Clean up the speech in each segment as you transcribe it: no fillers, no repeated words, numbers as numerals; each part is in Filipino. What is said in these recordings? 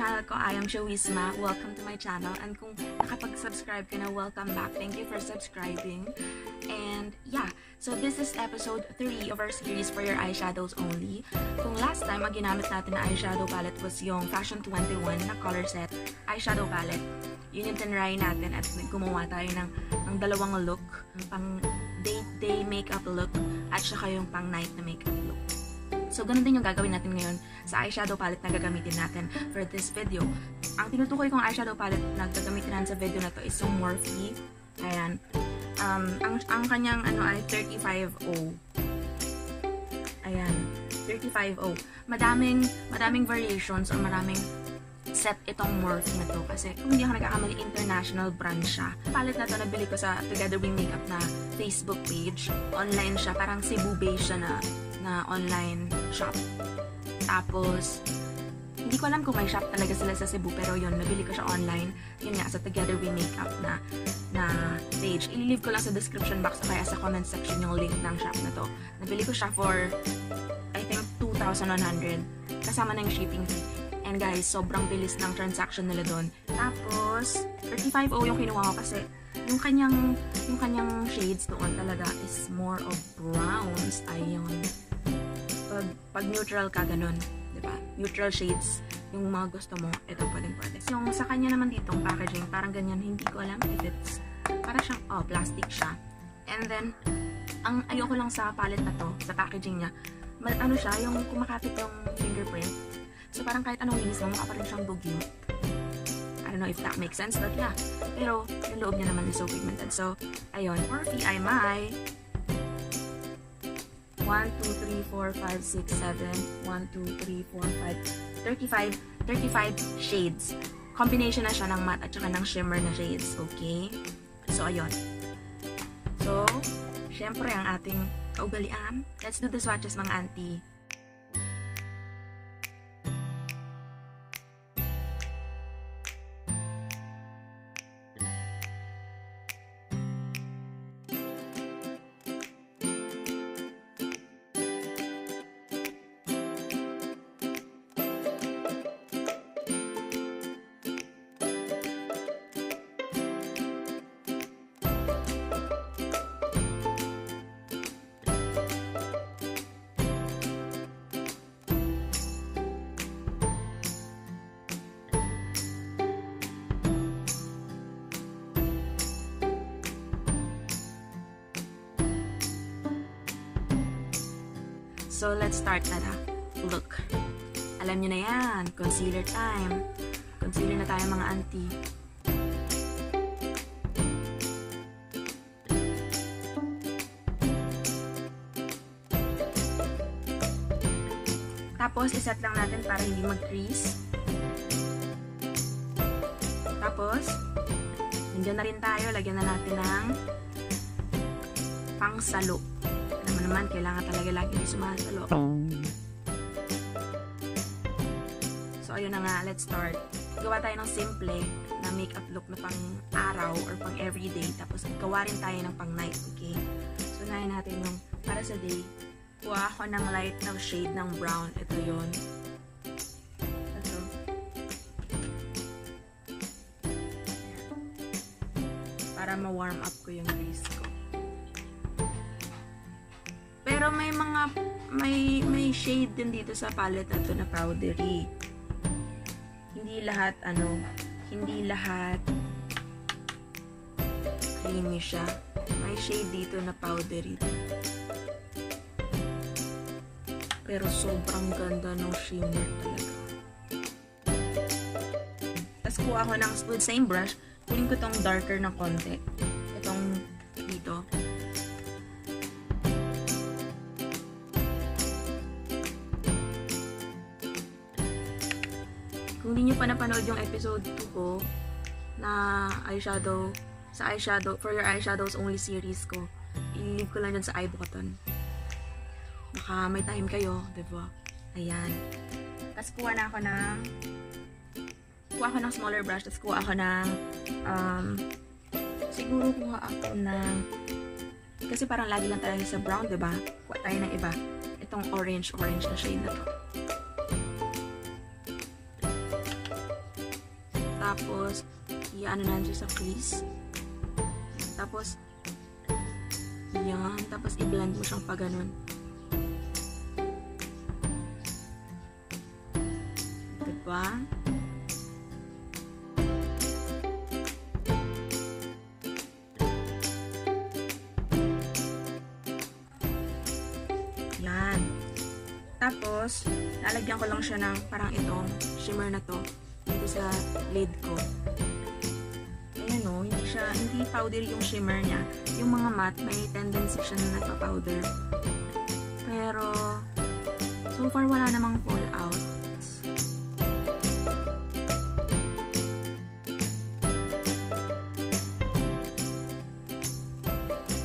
channel ko. I am Chawysma. Welcome to my channel. And kung nakapag-subscribe ka na, welcome back. Thank you for subscribing. And yeah, so this is episode 3 of our series for your eyeshadows only. Kung last time, ang ginamit natin na eyeshadow palette was yung Fashion 21 na color set eyeshadow palette. Yun yung tinry natin at gumawa tayo ng dalawang look. Pang day makeup look at saka yung pang night na makeup look. So, ganun din yung gagawin natin ngayon sa eyeshadow palette na gagamitin natin for this video. Ang tinutukoy kong eyeshadow palette na gagamitin natin sa video na to is yung MORPHE. Ayan. Ang kanyang ano ay 35O. Ayan. 35O. Madaming variations or maraming set itong MORPHE na to. Kasi kung hindi ako nagkakamali, international brand siya. Palette na to nabili ko sa Together We Makeup na Facebook page. Online siya. Parang Cebu based siya na online shop. Tapos, hindi ko alam kung may shop talaga sila sa Cebu, pero yun, nabili ko siya online. Yun nga, sa Together We Makeup na page. I-leave ko lang sa description box o kaya sa comment section yung link ng shop na to. Nabili ko siya for, I think, 2,100. Kasama na yung shipping fee. And guys, sobrang bilis ng transaction nila doon. Tapos, 35O yung kinuha ko kasi yung kanyang shades doon talaga is more of browns. Ayun. Pag neutral ka, ganun. Diba? Neutral shades, yung mga gusto mo, ito pwede. Yung sa kanya naman ditong packaging, parang ganyan, hindi ko alam if it's, parang siyang, plastic siya. And then, ang ayoko lang sa palette na to, sa packaging niya, ano siya, yung kumakapit yung fingerprint. So, parang kahit anong linis mo, mukha pa rin siyang dugyot. I don't know if that makes sense, but yeah. Pero, yung loob niya naman is so pigmented. So, ayun. MORPHE ay may 1, 2, 3, 4, 5, 6, 7, 1, 2, 3, 4, 5, 35 shades. Combination na siya ng matte at saka ng shimmer na shades, okay? So, ayun. So, syempre ang ating kaugalian. Let's do the swatches, mga auntie. So, let's start na look. Alam nyo na yan. Concealer time. Concealer na tayo, mga auntie. Tapos, iset lang natin para hindi mag-crease. Tapos, nandiyan na rin tayo. Lagyan na natin ng pangsalo. Naman, kailangan talaga lagi may sumasalo. So, ayun na nga. Let's start. Gawa tayo ng simple na makeup look na pang araw or pang everyday. Tapos, gawa rin tayo ng pang night. Okay? So, unahin natin yung para sa day. Kuha ako ng light na shade ng brown. Ito yun. Ito. Para ma-warm up ko yung face ko. Pero may shade din dito sa palette na to na powdery. Hindi lahat creamy siya. May shade dito na powdery. Pero sobrang ganda ng shimmer talaga. Tapos kuha ako ng with same brush, kunin ko tong darker na konti. Itong dito. Kung hindi nyo pa napanood yung episode 2 ko na eyeshadow, for your eyeshadows only series ko, i-leave ko lang dyan sa I button. Baka may time kayo, diba? Ayan. Tapos kuha ako ng smaller brush, tapos kuha ako ng, siguro kuha ako ng, kasi parang lagi lang tayo sa brown, diba? Kuha tayo ng iba. Itong orange na shade na to. Tapos, i-ano na siya sa crease. Tapos, yan. Tapos, i-blend mo siyang pa ganun. Diba? Yan. Tapos, lalagyan ko lang siya ng parang itong shimmer na to dito sa lid ko. Ayan o, hindi powder yung shimmer niya. Yung mga matte, may tendency siya na nagpa-powder. Pero, so far wala namang fallout.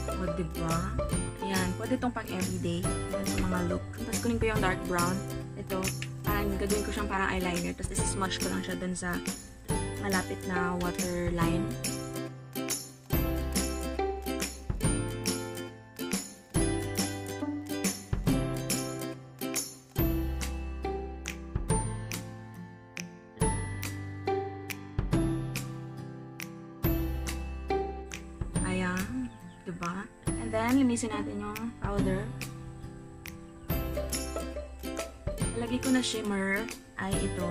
O, diba? Ayan, pwede itong pang everyday. Ayan yung mga look. Tapos kunin ko yung dark brown. Ito, parang gagawin ko siyang parang eyeliner. Tapos isi-smudge ko lang siya dun sa malapit na waterline. Ayan, diba? And then, linisin natin yung powder. Lagi ko na shimmer ay ito.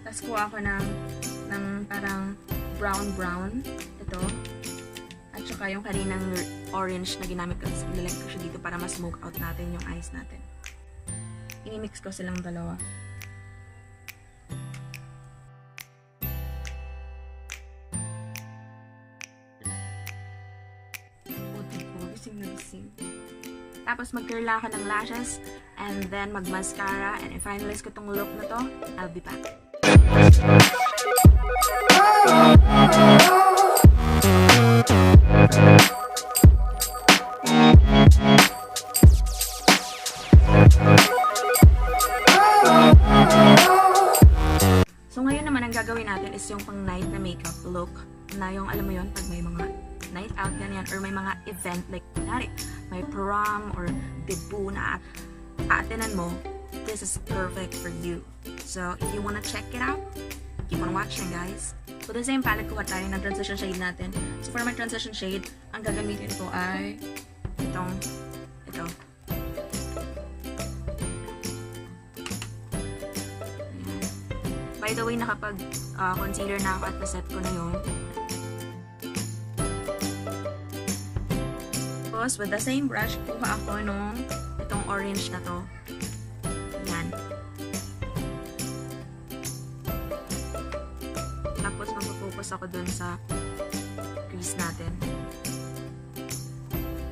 Tapos kuha ako ng parang brown. Ito. At saka yung kaninang orange na ginamit ko. Nilalagay ko siya dito para ma-smoke out natin yung eyes natin. I-mix ko silang dalawa. Tapos mag-curl ako ng lashes and then mag-mascara and i-finalize ko tong look na to. I'll be back. So ngayon naman ang gagawin natin is yung pang night na makeup look na yung alam mo yun pag may mga night out ganyan or may mga event like kunwari may prom or debut na aatenan mo, this is perfect for you. So if you wanna check it out, keep on watching guys. So the same palette kuha tayo ng transition shade natin. So for my transition shade, ang gagamitin ko ay ito. By the way, nakapag concealer na ako at naset ko na yun. Tapos, with the same brush, kuha ako nung itong orange na to. Yan. Tapos, mag-focus ako dun sa crease natin.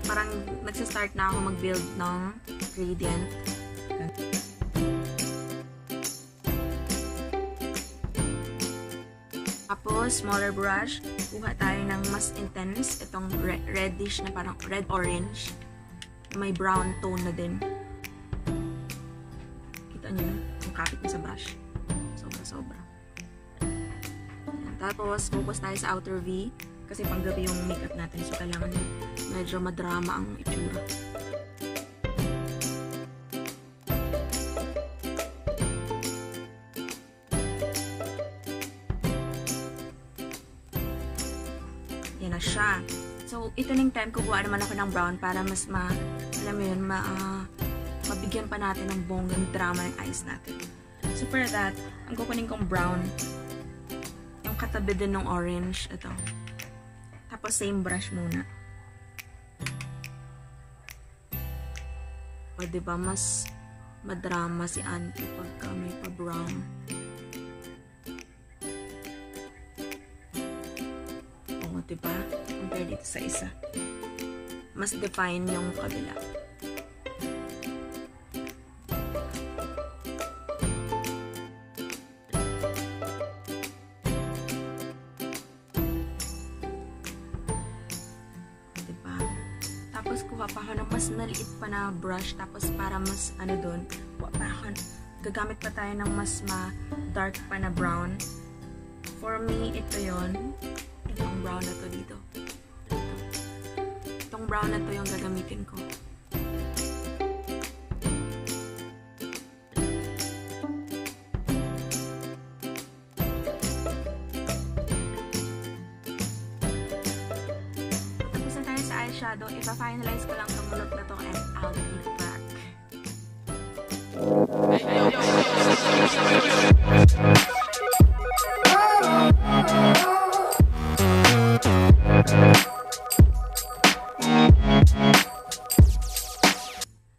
Parang nagsistart na ako mag-build ng gradient. Tapos, smaller brush, kuha tayo ng mas intense, itong reddish na parang red-orange. May brown tone na din. Kita nyo, yung kapit niya sa brush. Sobra-sobra. Tapos, focus tayo sa outer V, kasi panggabi yung makeup natin, so kailangan medyo madrama ang itsura. Yan na siya. So, ito na yung time kukuha naman ako ng brown para mas alam mo yun, mabigyan pa natin ng bonggang drama ng eyes natin. So, for that, ang kukunin kong brown, yung katabi din ng orange, ito. Tapos, same brush muna. O, diba, mas madrama si auntie pagka may pa-brown. Diba? Compare dito sa isa. Mas define yung kabila. Diba? Tapos kuha pa ako ng mas maliit pa na brush. Tapos para mas doon. Gagamit pa tayo ng mas dark pa na brown. For me, ito yon. brown na to dito. Itong brown na to yung gagamitin ko. Tapos na tayo sa eyeshadow. Ipa-finalize ko lang itong look na to and I'll be back.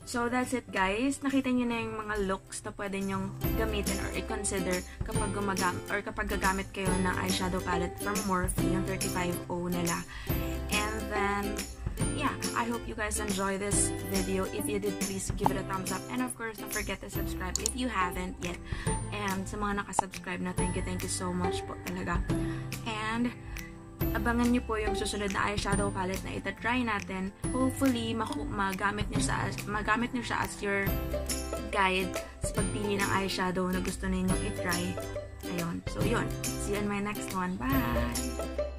So that's it guys. Nakita niyo na yung mga looks na pwede nyong gamitin or i-consider kapag gagamit kayo ng eyeshadow palette from Morphe, yung 35O nila. And then yeah, I hope you guys enjoy this video. If you did, please give it a thumbs up. And of course, don't forget to subscribe if you haven't yet. And sa mga nakasubscribe na, thank you so much po talaga. And abangan nyo po yung susunod na eyeshadow palette na itatry natin. Hopefully, magamit nyo siya as your guide sa pagpili ng eyeshadow na gusto ninyong itry. Ayun. So, yun. See you in my next one. Bye!